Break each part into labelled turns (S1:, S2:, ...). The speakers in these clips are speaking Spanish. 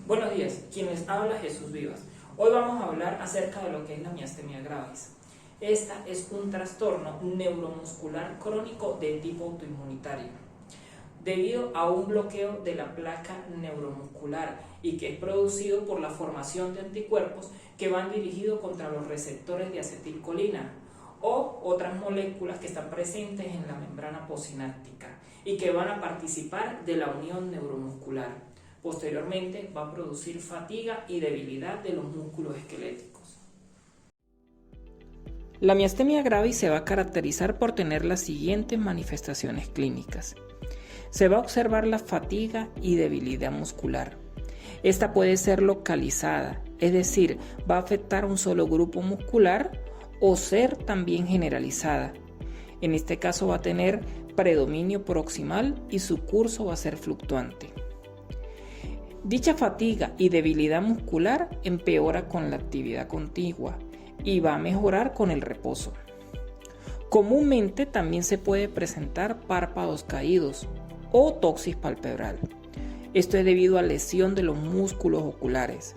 S1: Buenos días, quien les habla Jesús Vivas. Hoy vamos a hablar acerca de lo que es la miastenia gravis. Esta es un trastorno neuromuscular crónico de tipo autoinmunitario, debido a un bloqueo de la placa neuromuscular y que es producido por la formación de anticuerpos que van dirigidos contra los receptores de acetilcolina o otras moléculas que están presentes en la membrana postsináptica y que van a participar de la unión neuromuscular. Posteriormente va a producir fatiga y debilidad de los músculos esqueléticos. La miastenia gravis se va a caracterizar por tener las siguientes manifestaciones clínicas. Se va a observar la fatiga y debilidad muscular. Esta puede ser localizada, es decir, va a afectar a un solo grupo muscular o ser también generalizada. En este caso va a tener predominio proximal y su curso va a ser fluctuante. Dicha fatiga y debilidad muscular empeora con la actividad contigua y va a mejorar con el reposo. Comúnmente también se puede presentar párpados caídos o toxis palpebral. Esto es debido a lesión de los músculos oculares.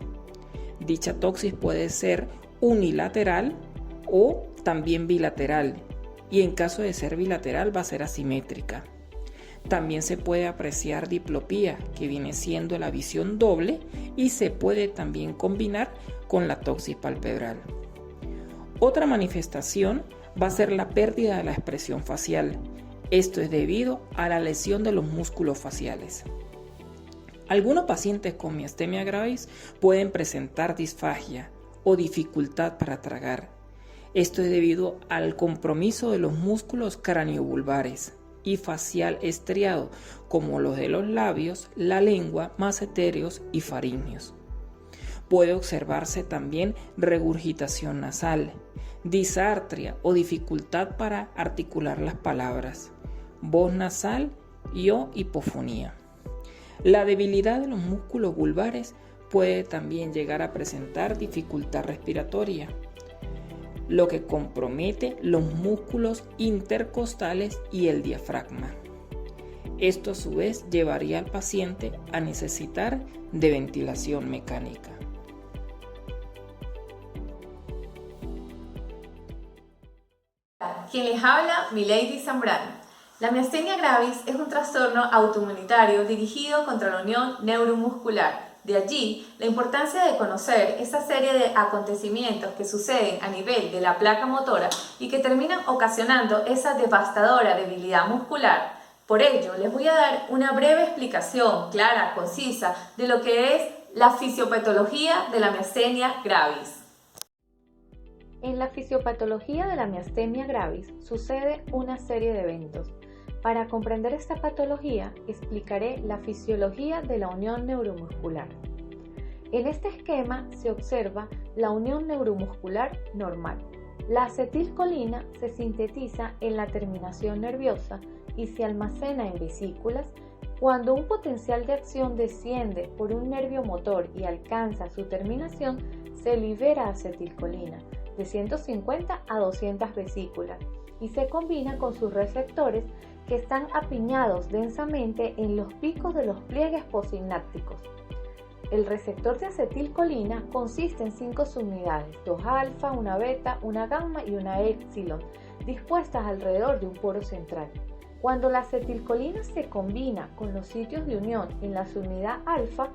S1: Dicha toxis puede ser unilateral o también bilateral, y en caso de ser bilateral va a ser asimétrica. También se puede apreciar diplopía, que viene siendo la visión doble, y se puede también combinar con la toxis palpebral. Otra manifestación va a ser la pérdida de la expresión facial. Esto es debido a la lesión de los músculos faciales. Algunos pacientes con miastenia gravis pueden presentar disfagia o dificultad para tragar. Esto es debido al compromiso de los músculos craniovulvares y facial estriado, como los de los labios, la lengua, maseterios y faríneos. Puede observarse también regurgitación nasal, disartria o dificultad para articular las palabras, voz nasal y o hipofonía. La debilidad de los músculos vulvares puede también llegar a presentar dificultad respiratoria, lo que compromete los músculos intercostales y el diafragma. Esto a su vez llevaría al paciente a necesitar de ventilación mecánica.
S2: Quien les habla, Milady Zambrano. La miastenia gravis es un trastorno autoinmunitario dirigido contra la unión neuromuscular. De allí, la importancia de conocer esta serie de acontecimientos que suceden a nivel de la placa motora y que terminan ocasionando esa devastadora debilidad muscular. Por ello, les voy a dar una breve explicación clara, concisa, de lo que es la fisiopatología de la miastenia gravis.
S3: En la fisiopatología de la miastenia gravis sucede una serie de eventos. Para comprender esta patología, explicaré la fisiología de la unión neuromuscular. En este esquema se observa la unión neuromuscular normal. La acetilcolina se sintetiza en la terminación nerviosa y se almacena en vesículas. Cuando un potencial de acción desciende por un nervio motor y alcanza su terminación, se libera acetilcolina de 150 a 200 vesículas y se combina con sus receptores que están apiñados densamente en los picos de los pliegues postsinápticos. El receptor de acetilcolina consiste en 5 subunidades, 2 alfa, una beta, una gamma y una épsilon, dispuestas alrededor de un poro central. Cuando la acetilcolina se combina con los sitios de unión en la subunidad alfa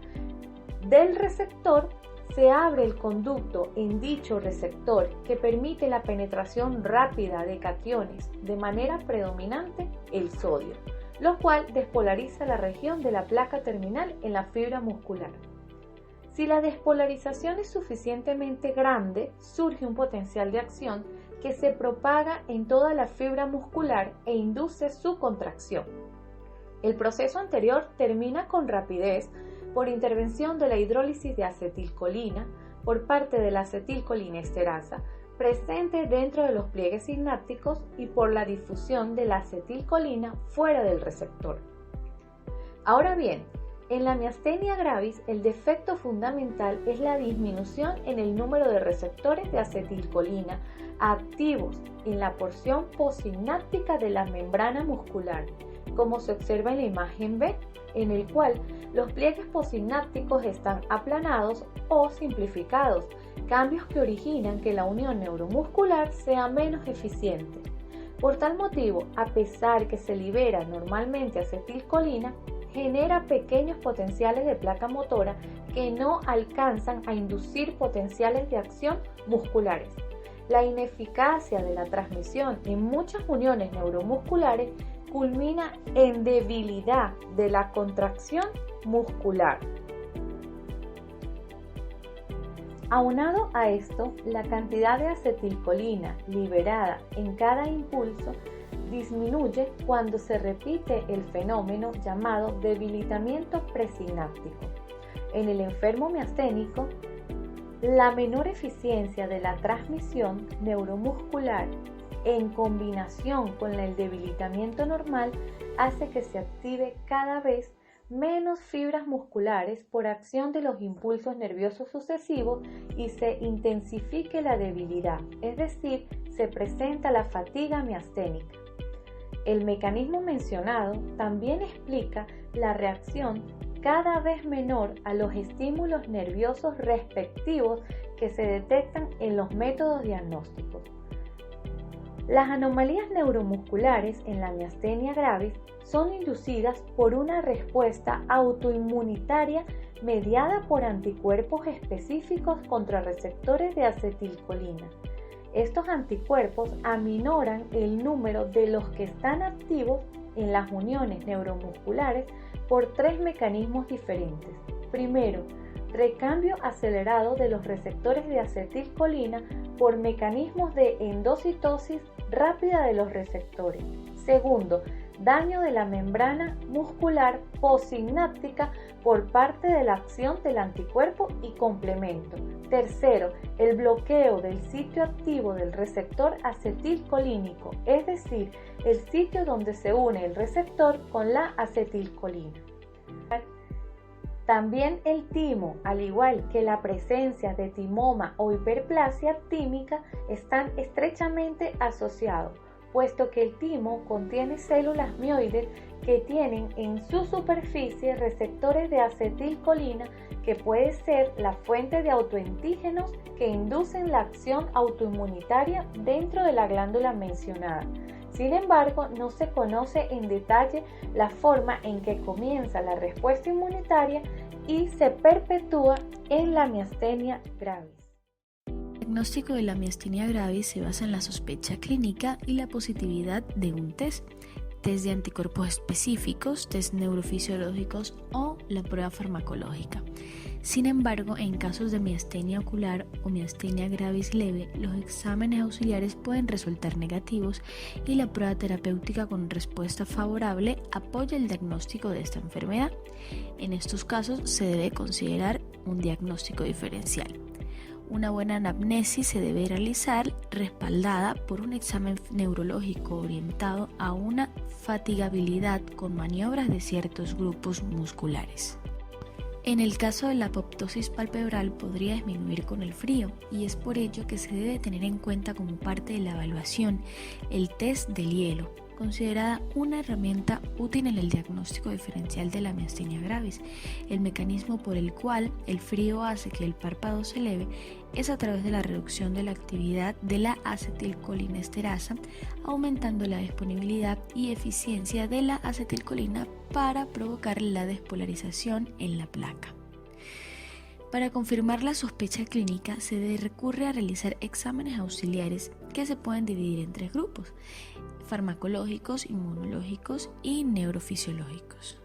S3: del receptor, se abre el conducto en dicho receptor que permite la penetración rápida de cationes, de manera predominante el sodio, lo cual despolariza la región de la placa terminal en la fibra muscular. Si la despolarización es suficientemente grande, surge un potencial de acción que se propaga en toda la fibra muscular e induce su contracción. El proceso anterior termina con rapidez por intervención de la hidrólisis de acetilcolina por parte de la acetilcolinesterasa presente dentro de los pliegues sinápticos y por la difusión de la acetilcolina fuera del receptor. Ahora bien, en la miastenia gravis el defecto fundamental es la disminución en el número de receptores de acetilcolina activos en la porción postsináptica de la membrana muscular como se observa en la imagen B, en el cual los pliegues postsinápticos están aplanados o simplificados, cambios que originan que la unión neuromuscular sea menos eficiente. Por tal motivo, a pesar que se libera normalmente acetilcolina, genera pequeños potenciales de placa motora que no alcanzan a inducir potenciales de acción musculares. La ineficacia de la transmisión en muchas uniones neuromusculares culmina en debilidad de la contracción muscular. Aunado a esto, la cantidad de acetilcolina liberada en cada impulso disminuye cuando se repite el fenómeno llamado debilitamiento presináptico. En el enfermo miasténico, la menor eficiencia de la transmisión neuromuscular en combinación con el debilitamiento normal hace que se active cada vez menos fibras musculares por acción de los impulsos nerviosos sucesivos y se intensifique la debilidad, es decir, se presenta la fatiga miasténica. El mecanismo mencionado también explica la reacción cada vez menor a los estímulos nerviosos respectivos que se detectan en los métodos diagnósticos. Las anomalías neuromusculares en la miastenia gravis son inducidas por una respuesta autoinmunitaria mediada por anticuerpos específicos contra receptores de acetilcolina. Estos anticuerpos aminoran el número de los que están activos en las uniones neuromusculares por tres mecanismos diferentes. Primero, recambio acelerado de los receptores de acetilcolina por mecanismos de endocitosis rápida de los receptores. Segundo, daño de la membrana muscular postsináptica por parte de la acción del anticuerpo y complemento. Tercero, el bloqueo del sitio activo del receptor acetilcolínico, es decir, el sitio donde se une el receptor con la acetilcolina. También el timo, al igual que la presencia de timoma o hiperplasia tímica, están estrechamente asociados, puesto que el timo contiene células mioides que tienen en su superficie receptores de acetilcolina que puede ser la fuente de autoantígenos que inducen la acción autoinmunitaria dentro de la glándula mencionada. Sin embargo, no se conoce en detalle la forma en que comienza la respuesta inmunitaria y se perpetúa en la miastenia gravis.
S4: El diagnóstico de la miastenia gravis se basa en la sospecha clínica y la positividad de un test de anticuerpos específicos, test neurofisiológicos o la prueba farmacológica. Sin embargo, en casos de miastenia ocular o miastenia gravis leve, los exámenes auxiliares pueden resultar negativos y la prueba terapéutica con respuesta favorable apoya el diagnóstico de esta enfermedad. En estos casos se debe considerar un diagnóstico diferencial. Una buena anamnesis se debe realizar respaldada por un examen neurológico orientado a una fatigabilidad con maniobras de ciertos grupos musculares. En el caso de la apoptosis palpebral podría disminuir con el frío y es por ello que se debe tener en cuenta como parte de la evaluación el test del hielo, considerada una herramienta útil en el diagnóstico diferencial de la miastenia gravis. El mecanismo por el cual el frío hace que el párpado se eleve es a través de la reducción de la actividad de la acetilcolinesterasa, aumentando la disponibilidad y eficiencia de la acetilcolina para provocar la despolarización en la placa. Para confirmar la sospecha clínica se recurre a realizar exámenes auxiliares que se pueden dividir en tres grupos: farmacológicos, inmunológicos y neurofisiológicos.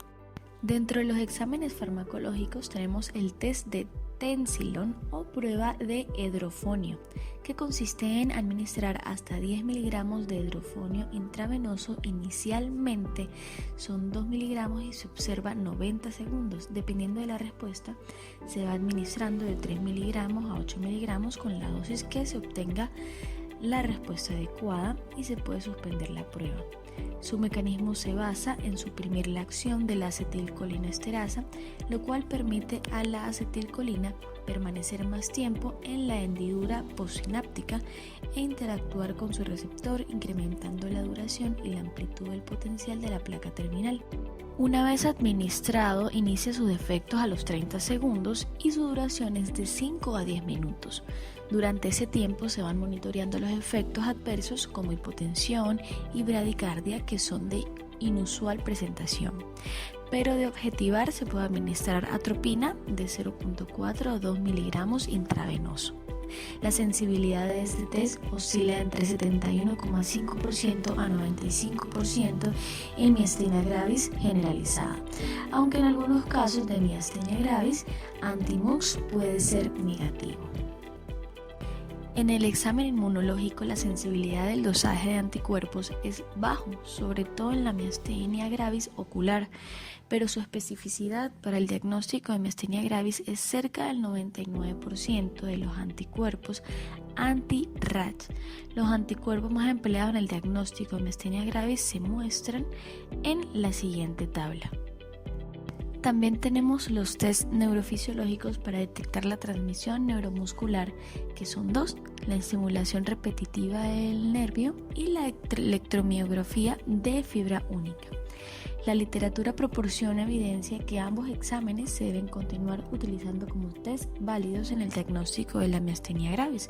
S4: Dentro de los exámenes farmacológicos tenemos el test de Tensilon o prueba de hidrofonio, que consiste en administrar hasta 10 miligramos de hidrofonio intravenoso. Inicialmente son 2 miligramos y se observa 90 segundos. Dependiendo de la respuesta, se va administrando de 3 miligramos a 8 miligramos con la dosis que se obtenga la respuesta adecuada y se puede suspender la prueba. Su mecanismo se basa en suprimir la acción de la acetilcolinesterasa, lo cual permite a la acetilcolina permanecer más tiempo en la hendidura postsináptica e interactuar con su receptor, incrementando la duración y la amplitud del potencial de la placa terminal. Una vez administrado, inicia sus efectos a los 30 segundos y su duración es de 5 a 10 minutos. Durante ese tiempo se van monitoreando los efectos adversos como hipotensión y bradicardia, que son de inusual presentación. Pero de objetivar se puede administrar atropina de 0.4 a 2 miligramos intravenoso. La sensibilidad de este test oscila entre 71,5% a 95% en miastenia gravis generalizada, aunque en algunos casos de miastenia gravis, anti-MUX puede ser negativo. En el examen inmunológico, la sensibilidad del dosaje de anticuerpos es bajo, sobre todo en la miastenia gravis ocular, pero su especificidad para el diagnóstico de miastenia gravis es cerca del 99% de los anticuerpos anti-RAS. Los anticuerpos más empleados en el diagnóstico de miastenia gravis se muestran en la siguiente tabla. También tenemos los test neurofisiológicos para detectar la transmisión neuromuscular, que son dos: la estimulación repetitiva del nervio y la electromiografía de fibra única. La literatura proporciona evidencia que ambos exámenes se deben continuar utilizando como test válidos en el diagnóstico de la miastenia gravis.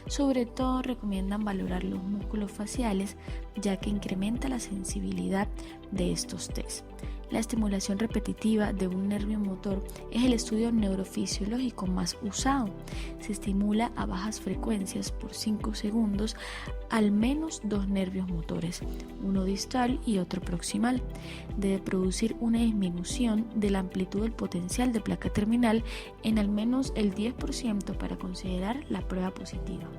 S4: Sobre todo recomiendan valorar los músculos faciales, ya que incrementa la sensibilidad de estos tests. La estimulación repetitiva de un nervio motor es el estudio neurofisiológico más usado. Se estimula a bajas frecuencias por 5 segundos al menos 2 nervios motores, uno distal y otro proximal. Debe producir una disminución de la amplitud del potencial de placa terminal en al menos el 10% para considerar la prueba positiva.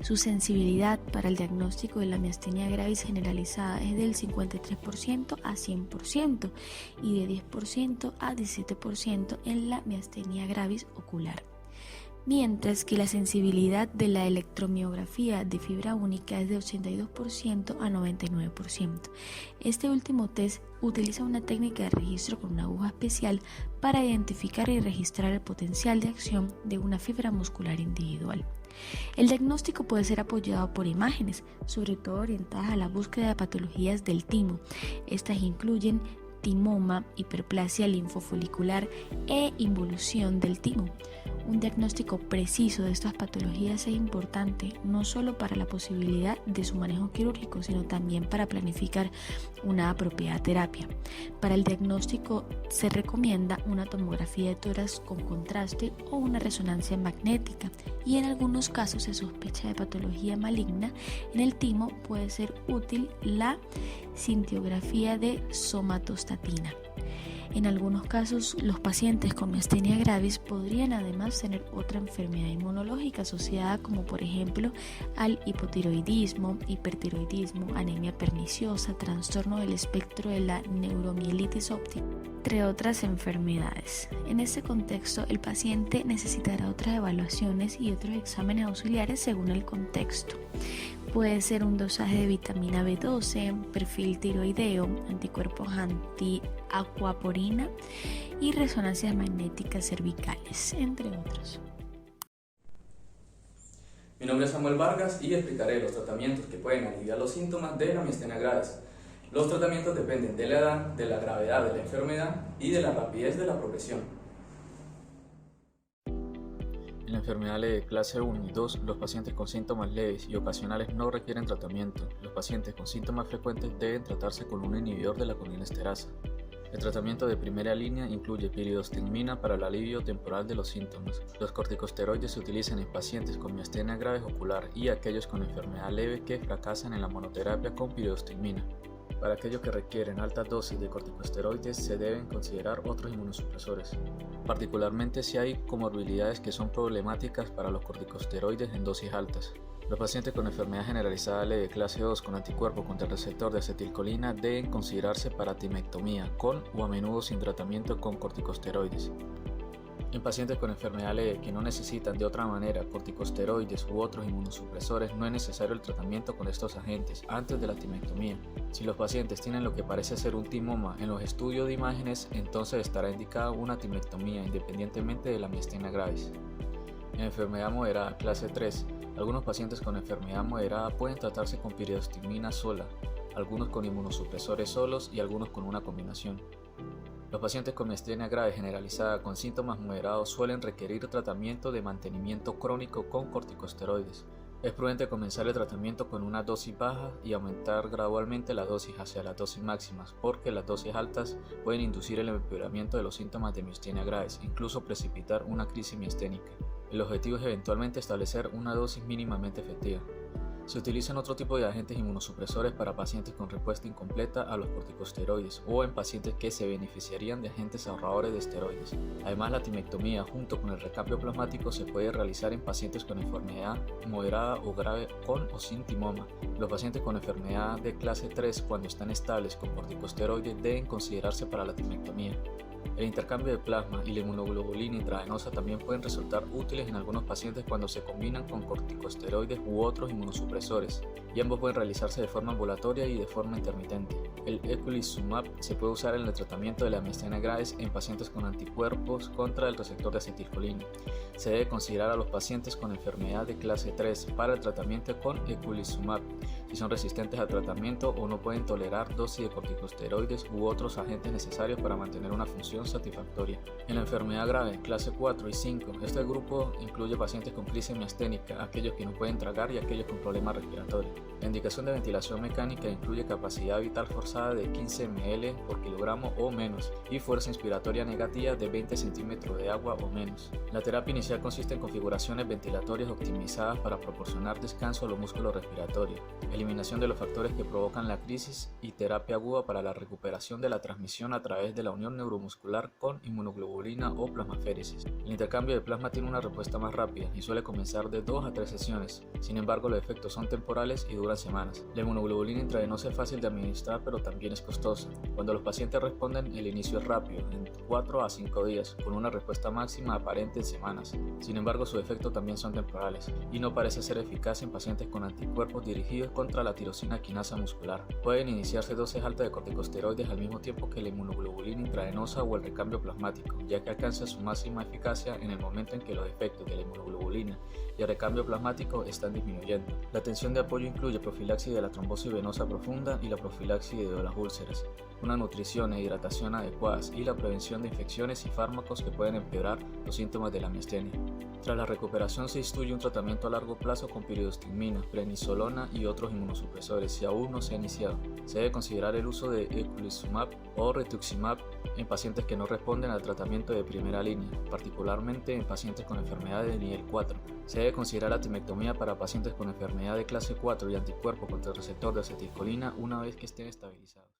S4: Su sensibilidad para el diagnóstico de la miastenia gravis generalizada es del 53% a 100% y de 10% a 17% en la miastenia gravis ocular, mientras que la sensibilidad de la electromiografía de fibra única es de 82% a 99%. Este último test utiliza una técnica de registro con una aguja especial para identificar y registrar el potencial de acción de una fibra muscular individual. El diagnóstico puede ser apoyado por imágenes, sobre todo orientadas a la búsqueda de patologías del timo. Estas incluyen timoma, hiperplasia linfofolicular e involución del timo. Un diagnóstico preciso de estas patologías es importante no solo para la posibilidad de su manejo quirúrgico, sino también para planificar una apropiada terapia. Para el diagnóstico se recomienda una tomografía de tórax con contraste o una resonancia magnética, y en algunos casos se sospecha de patología maligna. En el timo puede ser útil la cintigrafía de somatostatina. En algunos casos, los pacientes con miastenia gravis podrían además tener otra enfermedad inmunológica asociada, como por ejemplo al hipotiroidismo, hipertiroidismo, anemia perniciosa, trastorno del espectro de la neuromielitis óptica, entre otras enfermedades. En este contexto, el paciente necesitará otras evaluaciones y otros exámenes auxiliares según el contexto. Puede ser un dosaje de vitamina B12, perfil tiroideo, anticuerpos antiacuaporina y resonancias magnéticas cervicales, entre otros.
S5: Mi nombre es Samuel Vargas y explicaré los tratamientos que pueden aliviar los síntomas de la miastenia gravis. Los tratamientos dependen de la edad, de la gravedad de la enfermedad y de la rapidez de la progresión.
S6: En la enfermedad leve clase 1 y 2, los pacientes con síntomas leves y ocasionales no requieren tratamiento. Los pacientes con síntomas frecuentes deben tratarse con un inhibidor de la colinesterasa. El tratamiento de primera línea incluye piridostigmina para el alivio temporal de los síntomas. Los corticosteroides se utilizan en pacientes con miastenia gravis ocular y aquellos con enfermedad leve que fracasan en la monoterapia con piridostigmina. Para aquellos que requieren altas dosis de corticosteroides se deben considerar otros inmunosupresores, particularmente si hay comorbilidades que son problemáticas para los corticosteroides en dosis altas. Los pacientes con enfermedad generalizada leve clase 2 con anticuerpos contra el receptor de acetilcolina deben considerarse para timectomía con o a menudo sin tratamiento con corticosteroides. En pacientes con enfermedad leve que no necesitan de otra manera corticosteroides u otros inmunosupresores, no es necesario el tratamiento con estos agentes antes de la timectomía. Si los pacientes tienen lo que parece ser un timoma en los estudios de imágenes, entonces estará indicada una timectomía independientemente de la miastenia gravis. En enfermedad moderada clase 3, algunos pacientes con enfermedad moderada pueden tratarse con piridostigmina sola, algunos con inmunosupresores solos y algunos con una combinación. Los pacientes con miastenia grave generalizada con síntomas moderados suelen requerir tratamiento de mantenimiento crónico con corticosteroides. Es prudente comenzar el tratamiento con una dosis baja y aumentar gradualmente la dosis hacia las dosis máximas, porque las dosis altas pueden inducir el empeoramiento de los síntomas de miastenia graves, incluso precipitar una crisis miasténica. El objetivo es eventualmente establecer una dosis mínimamente efectiva. Se utilizan otro tipo de agentes inmunosupresores para pacientes con respuesta incompleta a los corticosteroides o en pacientes que se beneficiarían de agentes ahorradores de esteroides. Además, la timectomía junto con el recambio plasmático se puede realizar en pacientes con enfermedad moderada o grave con o sin timoma. Los pacientes con enfermedad de clase 3 cuando están estables con corticosteroides deben considerarse para la timectomía. El intercambio de plasma y la inmunoglobulina intravenosa también pueden resultar útiles en algunos pacientes cuando se combinan con corticosteroides u otros inmunosupresores, y ambos pueden realizarse de forma ambulatoria y de forma intermitente. El eculizumab se puede usar en el tratamiento de la miastenia gravis en pacientes con anticuerpos contra el receptor de acetilcolina. Se debe considerar a los pacientes con enfermedad de clase 3 para el tratamiento con eculizumab, si son resistentes al tratamiento o no pueden tolerar dosis de corticosteroides u otros agentes necesarios para mantener una función satisfactoria. En la enfermedad grave, clase 4 y 5, este grupo incluye pacientes con crisis miasténica, aquellos que no pueden tragar y aquellos con problemas respiratorios. La indicación de ventilación mecánica incluye capacidad vital forzada de 15 ml por kilogramo o menos y fuerza inspiratoria negativa de 20 centímetros de agua o menos. La terapia inicial consiste en configuraciones ventilatorias optimizadas para proporcionar descanso a los músculos respiratorios, eliminación de los factores que provocan la crisis y terapia aguda para la recuperación de la transmisión a través de la unión neuromuscular con inmunoglobulina o plasmaféresis. El intercambio de plasma tiene una respuesta más rápida y suele comenzar de 2 a 3 sesiones. Sin embargo, los efectos son temporales y duran semanas. La inmunoglobulina intravenosa es fácil de administrar, pero también es costosa. Cuando los pacientes responden, el inicio es rápido, en 4 a 5 días, con una respuesta máxima aparente en semanas. Sin embargo, sus efectos también son temporales y no parece ser eficaz en pacientes con anticuerpos dirigidos contra la tirosina quinasa muscular. Pueden iniciarse dosis altas de corticosteroides al mismo tiempo que la inmunoglobulina intravenosa o el recambio plasmático, ya que alcanza su máxima eficacia en el momento en que los efectos de la inmunoglobulina y el recambio plasmático están disminuyendo. La atención de apoyo incluye profilaxis de la trombosis venosa profunda y la profilaxis de las úlceras, una nutrición e hidratación adecuadas y la prevención de infecciones y fármacos que pueden empeorar los síntomas de la miastenia. Tras la recuperación se instruye un tratamiento a largo plazo con piridostigmina, prednisolona y otros inmunosupresores si aún no se ha iniciado. Se debe considerar el uso de eculizumab o rituximab en pacientes que no responden al tratamiento de primera línea, particularmente en pacientes con enfermedad de nivel 4. Se debe considerar la timectomía para pacientes con enfermedad de clase 4 y anticuerpo contra el receptor de acetilcolina una vez que estén estabilizados.